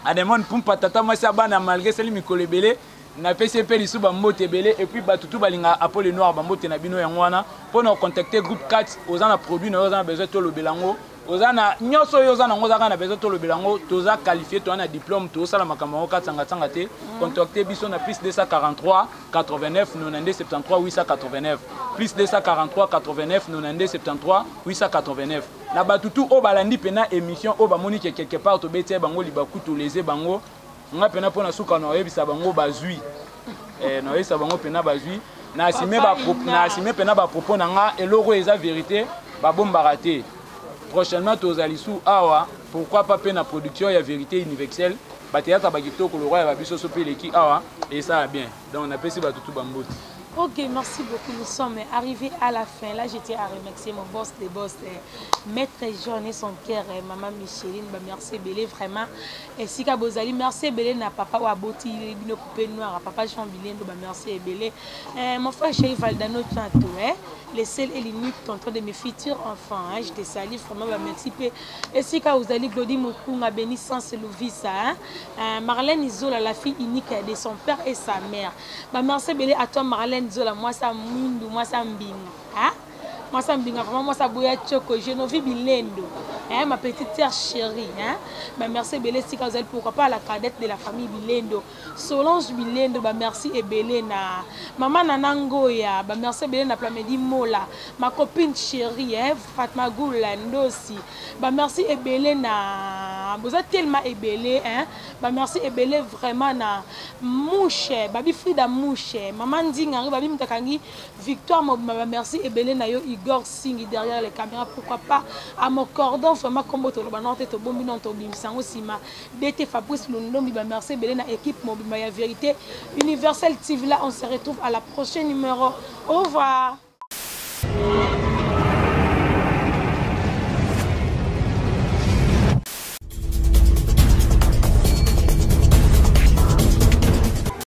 Speaker 1: ademon pumpa tata mwasi abana malgré seli mikolo belé na PCP lisu bambote belé et puis batutu balinga Apollo Noir bambote na bino yango wana pour na contacter groupe 4 ozana produit na ozana besoin to lobelango ozana nyoso yozana ngozaka na besoin to lobelango toza qualifié to na diplôme to sala makambo 400 te contacter biso na plus 243 89 92 73 889 plus 243 89 92 73 889 na batutu o balandi pena émission o bamoni quelque part to betie bango libaku to leze bango nga pena pona suka na yebisa bango bazui na yebisa bango pena bazui na asime pena ba propos na nga eloko eza vérité ba bomba raté prochainement tozalisu awa pourquoi pas pena production ya vérité universelle ba théâtre ba kitoko le roi ya biso so peleki awa et ça bien donc on appelle ça batutu bambote
Speaker 2: Ok, merci beaucoup. Nous sommes arrivés à la fin. Là, je tiens à remercier mon boss des boss, Maître Jean et son cœur, Maman Micheline. Bah, merci Belé, vraiment. Et Sika Bozali, merci Belé, na papa Waboti, il a coupé noir, papa Jean Bilendo, bah, merci Belé. Mon frère chéri Valdano Tantôt, les seuls et l'unique tonton de mes futurs enfants. Je te salue, vraiment, bah, merci. Et Sika Bozali, Glody Moukounga, bénissance Louvisa. Marlène Isola, la fille unique de son père et sa mère. Bah, merci Belé à toi, Marlène. Moi ça mwindu, moi ça mbinga, hein? Moi ça mbinga, vraiment moi ça bouya choco, Genovi Bilendo, hein? Ma petite sœur chérie, hein? Bah merci Belé Sika Bozali, pourquoi pas la cadette de la famille Bilendo, Solange Bilendo, bah merci et Belé na, maman Nanangoya, bah merci Belé na Plamedi Mola, ma copine chérie, hein? Fatma Goula Ndosi, bah merci et Belé na, vous êtes tellement ébélé, hein? Bah merci et Belé vraiment na Mouche, babi Frida Mouche, maman Ndinga, babi Mtakangi, Victoire, bah merci et Belé na yo Igor Singh derrière les caméras, pourquoi pas à mon cordon, vraiment comme votre banante, to bombi non to bimsango sima, DT Fabrice Lundombi, bah merci et Belé na équipe Mobimaya Vérité, Universel TV là, on se retrouve à la prochaine numéro. Au revoir.